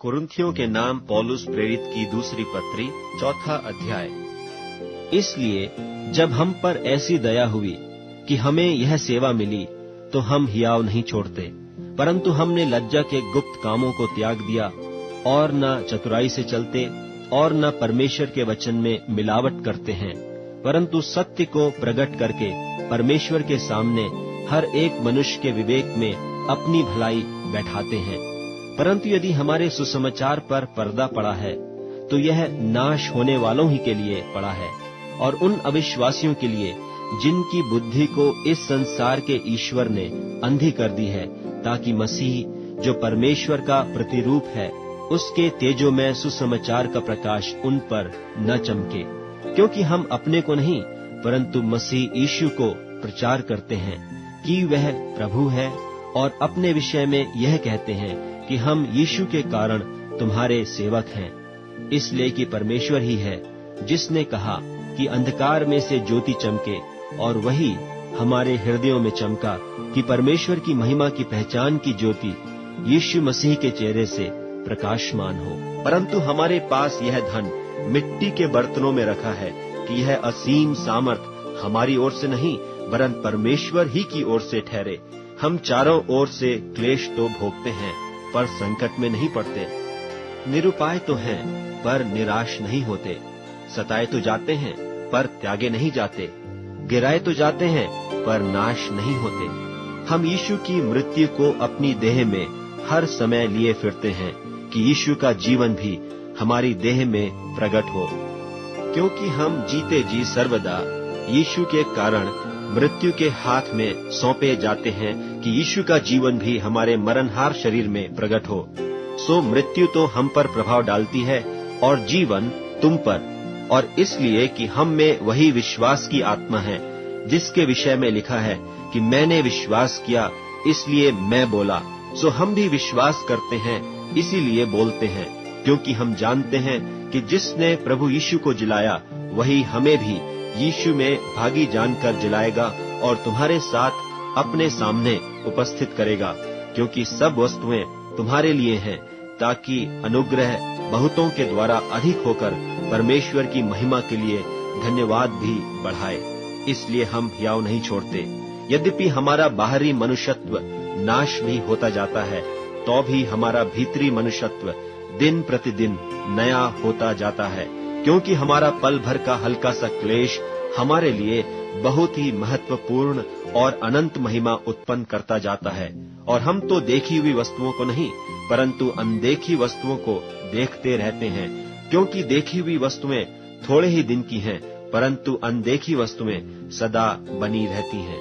कुरिन्थियों के नाम पौलुस प्रेरित की दूसरी पत्री 4 अध्याय। इसलिए जब हम पर ऐसी दया हुई कि हमें यह सेवा मिली, तो हम हियाव नहीं छोड़ते, परंतु हमने लज्जा के गुप्त कामों को त्याग दिया और न चतुराई से चलते और न परमेश्वर के वचन में मिलावट करते हैं, परंतु सत्य को प्रकट करके परमेश्वर के सामने हर एक मनुष्य के विवेक में अपनी भलाई बैठाते हैं। परंतु यदि हमारे सुसमाचार पर पर्दा पड़ा है, तो यह नाश होने वालों ही के लिए पड़ा है, और उन अविश्वासियों के लिए जिनकी बुद्धि को इस संसार के ईश्वर ने अंधी कर दी है, ताकि मसीह जो परमेश्वर का प्रतिरूप है, उसके तेजोमय सुसमाचार का प्रकाश उन पर न चमके। क्योंकि हम अपने को नहीं, परंतु मसीह यीशु को प्रचार करते हैं कि वह प्रभु है, और अपने विषय में यह कहते हैं कि हम यीशु के कारण तुम्हारे सेवक हैं। इसलिए कि परमेश्वर ही है जिसने कहा कि अंधकार में से ज्योति चमके, और वही हमारे हृदयों में चमका कि परमेश्वर की महिमा की पहचान की ज्योति यीशु मसीह के चेहरे से प्रकाशमान हो। परंतु हमारे पास यह धन मिट्टी के बर्तनों में रखा है कि यह असीम सामर्थ हमारी ओर से नहीं, वरन परमेश्वर ही की ओर से ठहरे। हम चारों ओर से क्लेश तो भोगते हैं, पर संकट में नहीं पड़ते, निरुपाय तो हैं, पर निराश नहीं होते, सताए तो जाते हैं, पर त्यागे नहीं जाते, गिराए तो जाते हैं, पर नाश नहीं होते। हम यीशु की मृत्यु को अपनी देह में हर समय लिए फिरते हैं, कि यीशु का जीवन भी हमारी देह में प्रकट हो। क्योंकि हम जीते जी सर्वदा यीशु के कारण मृत्यु के हाथ में सौंपे जाते हैं, कि यीशु का जीवन भी हमारे मरणहार शरीर में प्रकट हो। सो मृत्यु तो हम पर प्रभाव डालती है, और जीवन तुम पर, और इसलिए कि हम में वही विश्वास की आत्मा है, जिसके विषय में लिखा है कि मैंने विश्वास किया इसलिए मैं बोला। सो हम भी विश्वास करते हैं, इसीलिए बोलते हैं, क्योंकि हम जानते हैं कि जिसने प्रभु यीशु को जिलाया, वही हमें भी यीशु में भागी जानकर जिलाएगा और तुम्हारे साथ अपने सामने उपस्थित करेगा। क्योंकि सब वस्तुएं तुम्हारे लिए हैं, ताकि अनुग्रह बहुतों के द्वारा अधिक होकर परमेश्वर की महिमा के लिए धन्यवाद भी बढ़ाए। इसलिए हम हियाव नहीं छोड़ते। यद्यपि हमारा बाहरी मनुष्यत्व नाश भी होता जाता है, तो भी हमारा भीतरी मनुष्यत्व दिन प्रतिदिन नया होता जाता है। क्योंकि हमारा पल भर का हल्का सा क्लेश हमारे लिए बहुत ही महत्वपूर्ण और अनंत महिमा उत्पन्न करता जाता है। और हम तो देखी हुई वस्तुओं को नहीं, परंतु अनदेखी वस्तुओं को देखते रहते हैं। क्योंकि देखी हुई वस्तुएं थोड़े ही दिन की हैं, परंतु अनदेखी वस्तुएं सदा बनी रहती हैं।